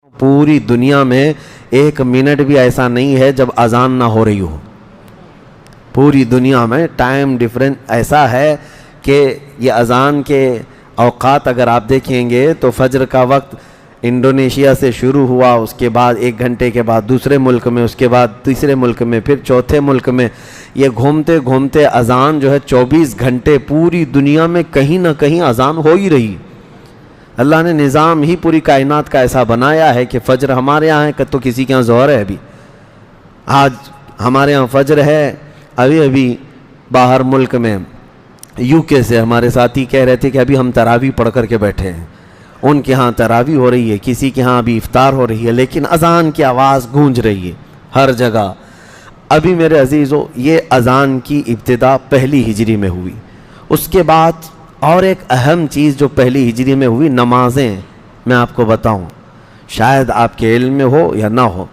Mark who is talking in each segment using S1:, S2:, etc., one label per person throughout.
S1: پوری دنیا میں ایک منٹ بھی ایسا نہیں ہے جب اذان نہ ہو رہی ہو. پوری دنیا میں ٹائم ڈیفرنس ایسا ہے کہ یہ اذان کے اوقات اگر آپ دیکھیں گے تو فجر کا وقت انڈونیشیا سے شروع ہوا، اس کے بعد 1 گھنٹے کے بعد دوسرے ملک میں، اس کے بعد تیسرے ملک میں، پھر چوتھے ملک میں، یہ گھومتے گھومتے اذان جو ہے 24 گھنٹے پوری دنیا میں کہیں نہ کہیں اذان ہو ہی رہی. اللہ نے نظام ہی پوری کائنات کا ایسا بنایا ہے کہ فجر ہمارے یہاں ہے تو کسی کے یہاں ظہر ہے. ابھی آج ہمارے یہاں فجر ہے. ابھی باہر ملک میں UK سے ہمارے ساتھی کہہ رہے تھے کہ ابھی ہم تراویح پڑھ کر کے بیٹھے ہیں. ان کے ہاں تراویح ہو رہی ہے، کسی کے ہاں ابھی افطار ہو رہی ہے، لیکن اذان کی آواز گونج رہی ہے ہر جگہ. ابھی میرے عزیزو، یہ اذان کی ابتدا پہلی ہجری میں ہوئی. اس کے بعد اور ایک اہم چیز جو پہلی ہجری میں ہوئی، نمازیں. میں آپ کو بتاؤں، شاید آپ کے علم میں ہو یا نہ ہو،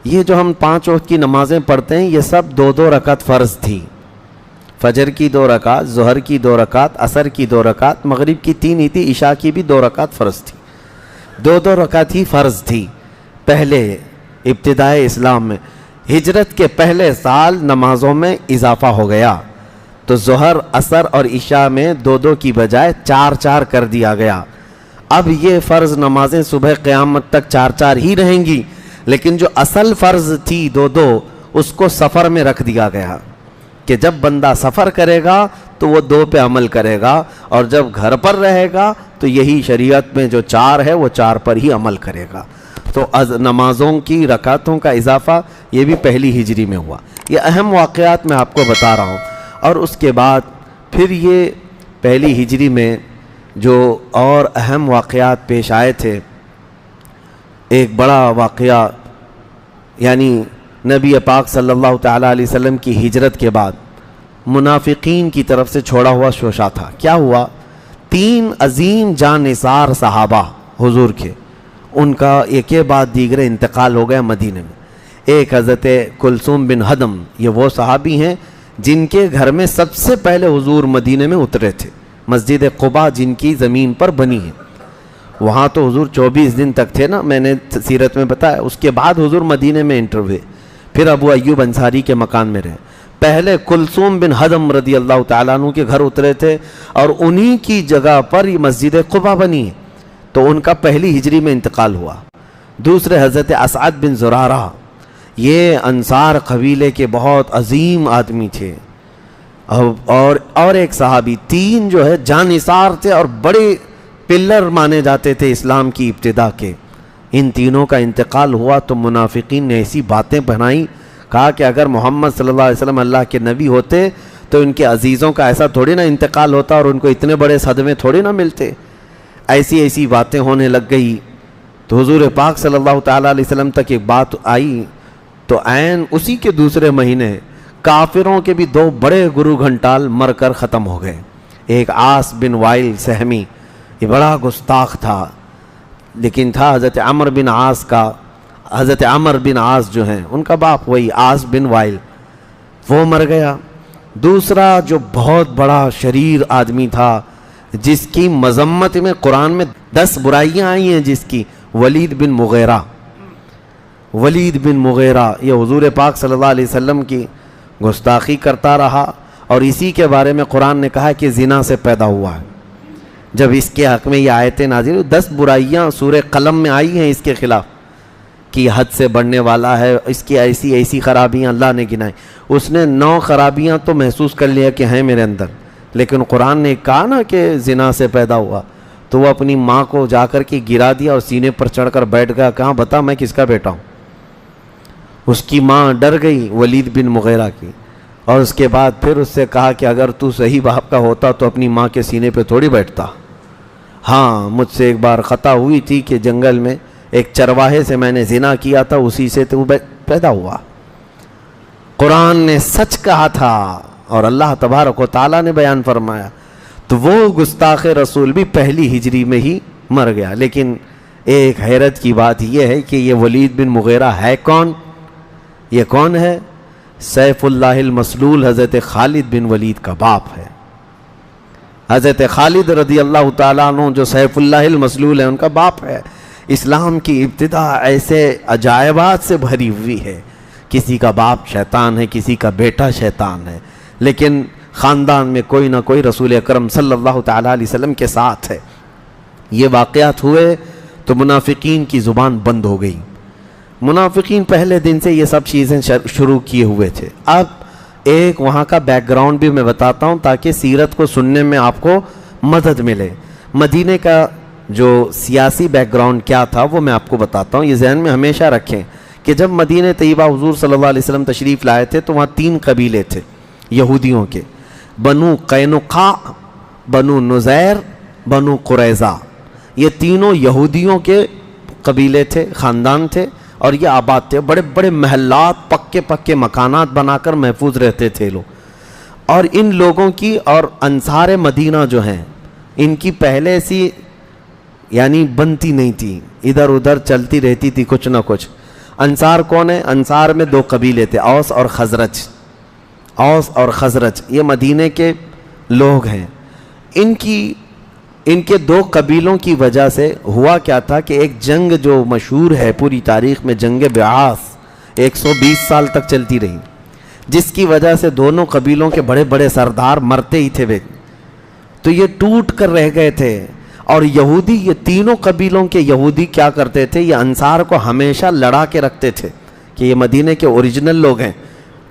S1: یہ جو ہم 5 وقت کی نمازیں پڑھتے ہیں یہ سب 2 رکعت فرض تھی. فجر کی 2 رکعت، ظہر کی 2 رکعت، عصر کی 2 رکعت، مغرب کی 3 ہی تھی، عشاء کی بھی 2 رکعت فرض تھی. 2 رکعت ہی فرض تھی پہلے ابتدائے اسلام میں. ہجرت کے پہلے سال نمازوں میں اضافہ ہو گیا تو ظہر، عصر اور عشاء میں 2 کی بجائے 4 کر دیا گیا. اب یہ فرض نمازیں صبح قیامت تک 4 ہی رہیں گی، لیکن جو اصل فرض تھی 2 اس کو سفر میں رکھ دیا گیا کہ جب بندہ سفر کرے گا تو وہ 2 پہ عمل کرے گا، اور جب گھر پر رہے گا تو یہی شریعت میں جو 4 ہے وہ 4 پر ہی عمل کرے گا. تو نمازوں کی رکعتوں کا اضافہ یہ بھی پہلی ہجری میں ہوا. یہ اہم واقعات میں آپ کو بتا رہا ہوں. اور اس کے بعد پھر یہ پہلی ہجری میں جو اور اہم واقعات پیش آئے تھے، ایک بڑا واقعہ یعنی نبی پاک صلی اللہ تعالیٰ علیہ وسلم کی ہجرت کے بعد منافقین کی طرف سے چھوڑا ہوا شوشہ تھا. کیا ہوا؟ 3 عظیم جانثار صحابہ حضور کے، ان کا ایک کے بعد دیگر انتقال ہو گیا مدینے میں. ایک حضرت کلثوم بن ہدم، یہ وہ صحابی ہیں جن کے گھر میں سب سے پہلے حضور مدینے میں اترے تھے. مسجد قباء جن کی زمین پر بنی ہے، وہاں تو حضور 24 دن تک تھے نا، میں نے سیرت میں بتایا. اس کے بعد حضور مدینے میں انٹر ہوئے، پھر ابو ایوب انصاری کے مکان میں رہے. پہلے کلثوم بن ہدم رضی اللہ تعالیٰ عنہ کے گھر اترے تھے، اور انہی کی جگہ پر یہ مسجد قباء بنی ہے، تو ان کا پہلی ہجری میں انتقال ہوا. دوسرے حضرت اسعد بن زرارہ، یہ انصار قبیلے کے بہت عظیم آدمی تھے. اور ایک صحابی، 3 جو ہے جانثار تھے اور بڑے پلر مانے جاتے تھے اسلام کی ابتدا کے. ان تینوں کا انتقال ہوا تو منافقین نے ایسی باتیں بنائیں، کہا کہ اگر محمد صلی اللہ علیہ وسلم اللہ کے نبی ہوتے تو ان کے عزیزوں کا ایسا تھوڑی نہ انتقال ہوتا اور ان کو اتنے بڑے صدمے تھوڑی نہ ملتے. ایسی باتیں ہونے لگ گئی. تو حضور پاک صلی اللہ تعالیٰ علیہ وسلم تک ایک بات آئی، تو عین اسی کے دوسرے مہینے کافروں کے بھی 2 بڑے گرو گھنٹال مر کر ختم ہو گئے. ایک عاص بن وائل سہمی، یہ بڑا گستاخ تھا، لیکن تھا حضرت عمر بن عاص کا. حضرت عمر بن عاص جو ہیں ان کا باپ وہی عاص بن وائل، وہ مر گیا. دوسرا جو بہت بڑا شریر آدمی تھا، جس کی مذمت میں قرآن میں 10 برائیاں آئی ہیں، جس کی ولید بن مغیرہ. ولید بن مغیرہ یہ حضور پاک صلی اللہ علیہ وسلم کی گستاخی کرتا رہا، اور اسی کے بارے میں قرآن نے کہا کہ زنا سے پیدا ہوا ہے. جب اس کے حق میں یہ آیتیں نازل ہوئی، 10 برائیاں سورہ قلم میں آئی ہیں اس کے خلاف کہ حد سے بڑھنے والا ہے، اس کی ایسی خرابیاں اللہ نے گنائی. اس نے 9 خرابیاں تو محسوس کر لیا کہ ہیں میرے اندر، لیکن قرآن نے کہا نا کہ زنا سے پیدا ہوا، تو وہ اپنی ماں کو جا کر کے گرا دیا اور سینے پر چڑھ کر بیٹھ گیا. کہاں بتا میں کس کا بیٹا ہوں. اس کی ماں ڈر گئی ولید بن مغیرہ کی، اور اس کے بعد پھر اس سے کہا کہ اگر تو صحیح باپ کا ہوتا تو اپنی ماں کے سینے پہ تھوڑی بیٹھتا. ہاں، مجھ سے ایک بار خطا ہوئی تھی کہ جنگل میں ایک چرواہے سے میں نے زنا کیا تھا، اسی سے تو پیدا ہوا. قرآن نے سچ کہا تھا اور اللہ تبارک و تعالیٰ نے بیان فرمایا. تو وہ گستاخ رسول بھی پہلی ہجری میں ہی مر گیا. لیکن ایک حیرت کی بات یہ ہے کہ یہ ولید بن مغیرہ ہے کون؟ یہ کون ہے؟ سیف اللہ المسلول حضرت خالد بن ولید کا باپ ہے. حضرت خالد رضی اللہ تعالیٰ عنہ جو سیف اللہ المسلول ہے، ان کا باپ ہے. اسلام کی ابتدا ایسے عجائبات سے بھری ہوئی ہے. کسی کا باپ شیطان ہے، کسی کا بیٹا شیطان ہے، لیکن خاندان میں کوئی نہ کوئی رسول اکرم صلی اللہ تعالیٰ علیہ وسلم کے ساتھ ہے. یہ واقعات ہوئے تو منافقین کی زبان بند ہو گئی. منافقین پہلے دن سے یہ سب چیزیں شروع کیے ہوئے تھے. اب ایک وہاں کا بیک گراؤنڈ بھی میں بتاتا ہوں تاکہ سیرت کو سننے میں آپ کو مدد ملے. مدینہ کا جو سیاسی بیک گراؤنڈ کیا تھا وہ میں آپ کو بتاتا ہوں. یہ ذہن میں ہمیشہ رکھیں کہ جب مدینہ طیبہ حضور صلی اللہ علیہ وسلم تشریف لائے تھے تو وہاں 3 قبیلے تھے یہودیوں کے، بنو قینقاع، بنو نذیر، بنو قریظہ. یہ تینوں یہودیوں کے قبیلے تھے، خاندان تھے، اور یہ آباد تھے. بڑے بڑے محلات، پکے پکے مکانات بنا کر محفوظ رہتے تھے لوگ. اور ان لوگوں کی اور انصار مدینہ جو ہیں ان کی پہلے سی یعنی بنتی نہیں تھی، ادھر ادھر چلتی رہتی تھی کچھ نہ کچھ. انصار کون ہے؟ انصار میں 2 قبیلے تھے، اوس اور خزرج. اوس اور خزرج یہ مدینہ کے لوگ ہیں. ان کے 2 قبیلوں کی وجہ سے ہوا کیا تھا کہ ایک جنگ جو مشہور ہے پوری تاریخ میں، جنگ بعاث 120 سال تک چلتی رہی، جس کی وجہ سے دونوں قبیلوں کے بڑے بڑے سردار مرتے ہی تھے. تو یہ ٹوٹ کر رہ گئے تھے. اور یہودی، یہ تینوں قبیلوں کے یہودی کیا کرتے تھے؟ یہ انصار کو ہمیشہ لڑا کے رکھتے تھے کہ یہ مدینہ کے اوریجنل لوگ ہیں،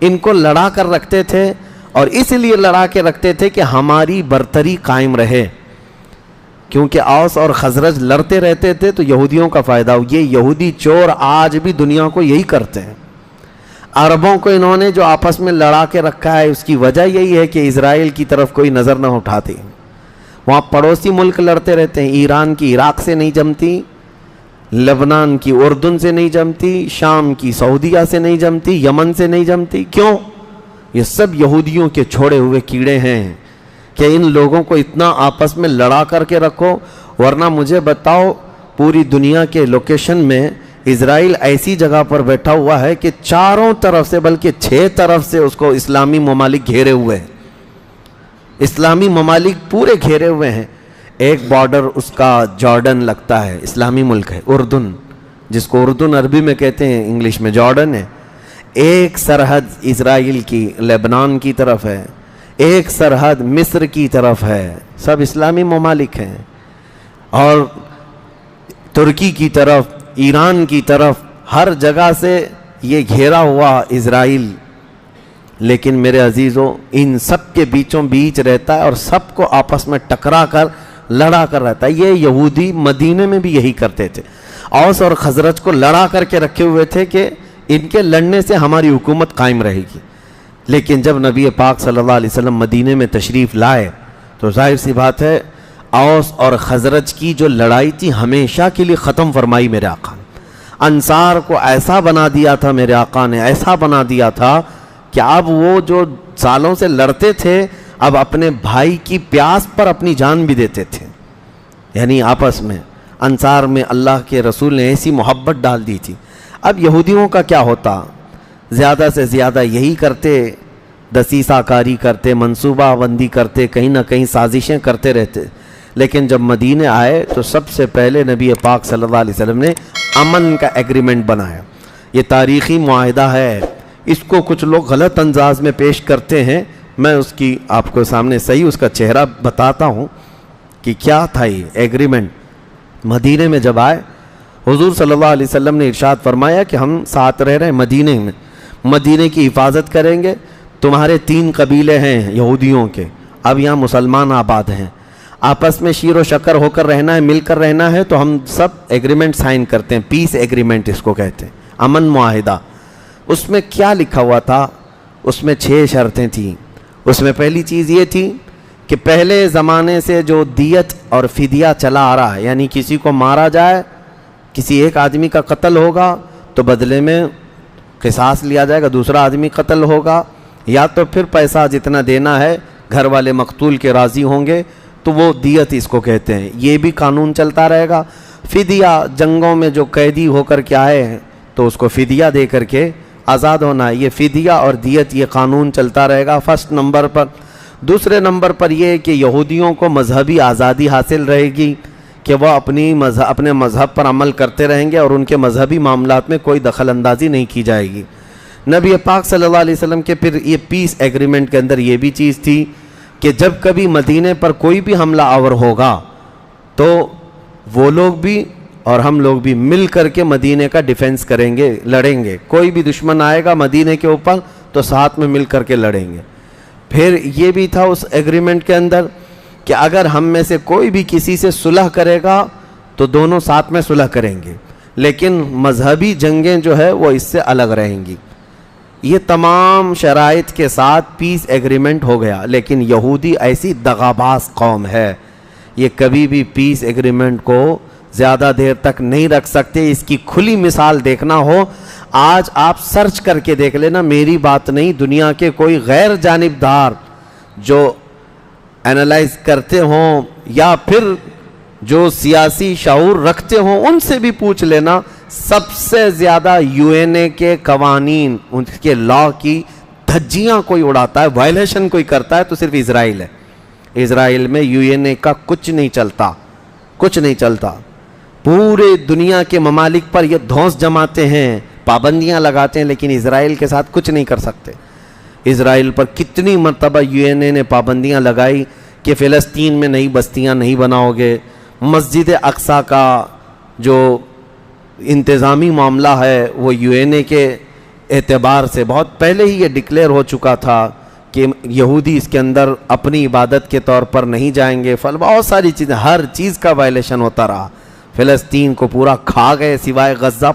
S1: ان کو لڑا کر رکھتے تھے. اور اس لیے لڑا کے رکھتے تھے کہ ہماری برتری قائم رہے، کیونکہ اوس اور خزرج لڑتے رہتے تھے تو یہودیوں کا فائدہ ہو. یہ یہودی چور آج بھی دنیا کو یہی کرتے ہیں. عربوں کو انہوں نے جو آپس میں لڑا کے رکھا ہے اس کی وجہ یہی ہے کہ اسرائیل کی طرف کوئی نظر نہ اٹھاتی. وہاں پڑوسی ملک لڑتے رہتے ہیں. ایران کی عراق سے نہیں جمتی، لبنان کی اردن سے نہیں جمتی، شام کی سعودیہ سے نہیں جمتی، یمن سے نہیں جمتی. کیوں؟ یہ سب یہودیوں کے چھوڑے ہوئے کیڑے ہیں کہ ان لوگوں کو اتنا آپس میں لڑا کر کے رکھو. ورنہ مجھے بتاؤ پوری دنیا کے لوکیشن میں اسرائیل ایسی جگہ پر بیٹھا ہوا ہے کہ چاروں طرف سے بلکہ 6 طرف سے اس کو اسلامی ممالک گھیرے ہوئے ہیں. اسلامی ممالک پورے گھیرے ہوئے ہیں. ایک بارڈر اس کا جارڈن لگتا ہے، اسلامی ملک ہے، اردن، جس کو اردن عربی میں کہتے ہیں، انگلش میں جارڈن ہے. ایک سرحد اسرائیل کی لبنان کی طرف ہے، ایک سرحد مصر کی طرف ہے. سب اسلامی ممالک ہیں. اور ترکی کی طرف، ایران کی طرف، ہر جگہ سے یہ گھیرا ہوا اسرائیل. لیکن میرے عزیزوں، ان سب کے بیچوں بیچ رہتا ہے اور سب کو آپس میں ٹکرا کر لڑا کر رہتا ہے. یہ یہودی مدینے میں بھی یہی کرتے تھے. اوس اور خزرج کو لڑا کر کے رکھے ہوئے تھے کہ ان کے لڑنے سے ہماری حکومت قائم رہے گی. لیکن جب نبی پاک صلی اللہ علیہ وسلم مدینے میں تشریف لائے تو ظاہر سی بات ہے اوس اور خزرج کی جو لڑائی تھی ہمیشہ کے لیے ختم فرمائی میرے آقا نے. انصار کو ایسا بنا دیا تھا میرے آقا نے، ایسا بنا دیا تھا کہ اب وہ جو سالوں سے لڑتے تھے اب اپنے بھائی کی پیاس پر اپنی جان بھی دیتے تھے. یعنی آپس میں انصار میں اللہ کے رسول نے ایسی محبت ڈال دی تھی. اب یہودیوں کا کیا ہوتا؟ زیادہ سے زیادہ یہی کرتے، دسیسہ کاری کرتے، منصوبہ بندی کرتے، کہیں نہ کہیں سازشیں کرتے رہتے. لیکن جب مدینہ آئے تو سب سے پہلے نبی پاک صلی اللہ علیہ وسلم نے امن کا ایگریمنٹ بنایا. یہ تاریخی معاہدہ ہے. اس کو کچھ لوگ غلط انداز میں پیش کرتے ہیں. میں اس کی آپ کو سامنے صحیح اس کا چہرہ بتاتا ہوں کہ کیا تھا یہ ایگریمنٹ. مدینہ میں جب آئے حضور صلی اللہ علیہ وسلم نے ارشاد فرمایا کہ ہم ساتھ رہ رہے ہیں مدینہ میں، مدینہ کی حفاظت کریں گے. تمہارے 3 قبیلے ہیں یہودیوں کے، اب یہاں مسلمان آباد ہیں، آپس میں شیر و شکر ہو کر رہنا ہے، مل کر رہنا ہے. تو ہم سب ایگریمنٹ سائن کرتے ہیں، پیس ایگریمنٹ اس کو کہتے ہیں، امن معاہدہ. اس میں کیا لکھا ہوا تھا؟ اس میں 6 شرطیں تھیں. اس میں پہلی چیز یہ تھی کہ پہلے زمانے سے جو دیت اور فدیہ چلا آ رہا ہے، یعنی کسی کو مارا جائے، کسی ایک آدمی کا قتل ہوگا تو بدلے میں قصاص لیا جائے گا، دوسرا آدمی قتل ہوگا، یا تو پھر پیسہ جتنا دینا ہے گھر والے مقتول کے راضی ہوں گے تو وہ دیت اس کو کہتے ہیں. یہ بھی قانون چلتا رہے گا. فدیہ، جنگوں میں جو قیدی ہو کر کے آئے ہیں تو اس کو فدیہ دے کر کے آزاد ہونا ہے. یہ فدیہ اور دیت یہ قانون چلتا رہے گا فرسٹ نمبر پر. دوسرے نمبر پر یہ کہ یہودیوں کو مذہبی آزادی حاصل رہے گی کہ وہ اپنے مذہب پر عمل کرتے رہیں گے اور ان کے مذہبی معاملات میں کوئی دخل اندازی نہیں کی جائے گی۔ نبی پاک صلی اللہ علیہ وسلم کے پھر یہ پیس ایگریمنٹ کے اندر یہ بھی چیز تھی کہ جب کبھی مدینے پر کوئی بھی حملہ آور ہوگا تو وہ لوگ بھی اور ہم لوگ بھی مل کر کے مدینے کا ڈیفنس کریں گے، لڑیں گے۔ کوئی بھی دشمن آئے گا مدینے کے اوپر تو ساتھ میں مل کر کے لڑیں گے۔ پھر یہ بھی تھا اس ایگریمنٹ کے اندر کہ اگر ہم میں سے کوئی بھی کسی سے صلح کرے گا تو دونوں ساتھ میں صلح کریں گے، لیکن مذہبی جنگیں جو ہے وہ اس سے الگ رہیں گی۔ یہ تمام شرائط کے ساتھ پیس ایگریمنٹ ہو گیا، لیکن یہودی ایسی دغاباز قوم ہے، یہ کبھی بھی پیس ایگریمنٹ کو زیادہ دیر تک نہیں رکھ سکتے۔ اس کی کھلی مثال دیکھنا ہو، آج آپ سرچ کر کے دیکھ لینا، میری بات نہیں، دنیا کے کوئی غیر جانبدار جو اینالائز کرتے ہوں یا پھر جو سیاسی شعور رکھتے ہوں ان سے بھی پوچھ لینا، سب سے زیادہ یو این اے کے قوانین، ان کے لا کی دھجیاں کوئی اڑاتا ہے، وائلیشن کوئی کرتا ہے تو صرف اسرائیل ہے۔ اسرائیل میں یو این اے کا کچھ نہیں چلتا، کچھ نہیں چلتا۔ پورے دنیا کے ممالک پر یہ دھونس جماتے ہیں، پابندیاں لگاتے ہیں، لیکن اسرائیل کے ساتھ کچھ نہیں کر سکتے۔ اسرائیل پر کتنی مرتبہ یو این اے نے پابندیاں لگائی کہ فلسطین میں نئی بستیاں نہیں بناؤ گے، مسجد اقصیٰ کا جو انتظامی معاملہ ہے وہ یو این اے کے اعتبار سے بہت پہلے ہی یہ ڈکلیئر ہو چکا تھا کہ یہودی اس کے اندر اپنی عبادت کے طور پر نہیں جائیں گے، بہت ساری چیزیں، ہر چیز کا وائلیشن ہوتا رہا۔ فلسطین کو پورا کھا گئے سوائے غزہ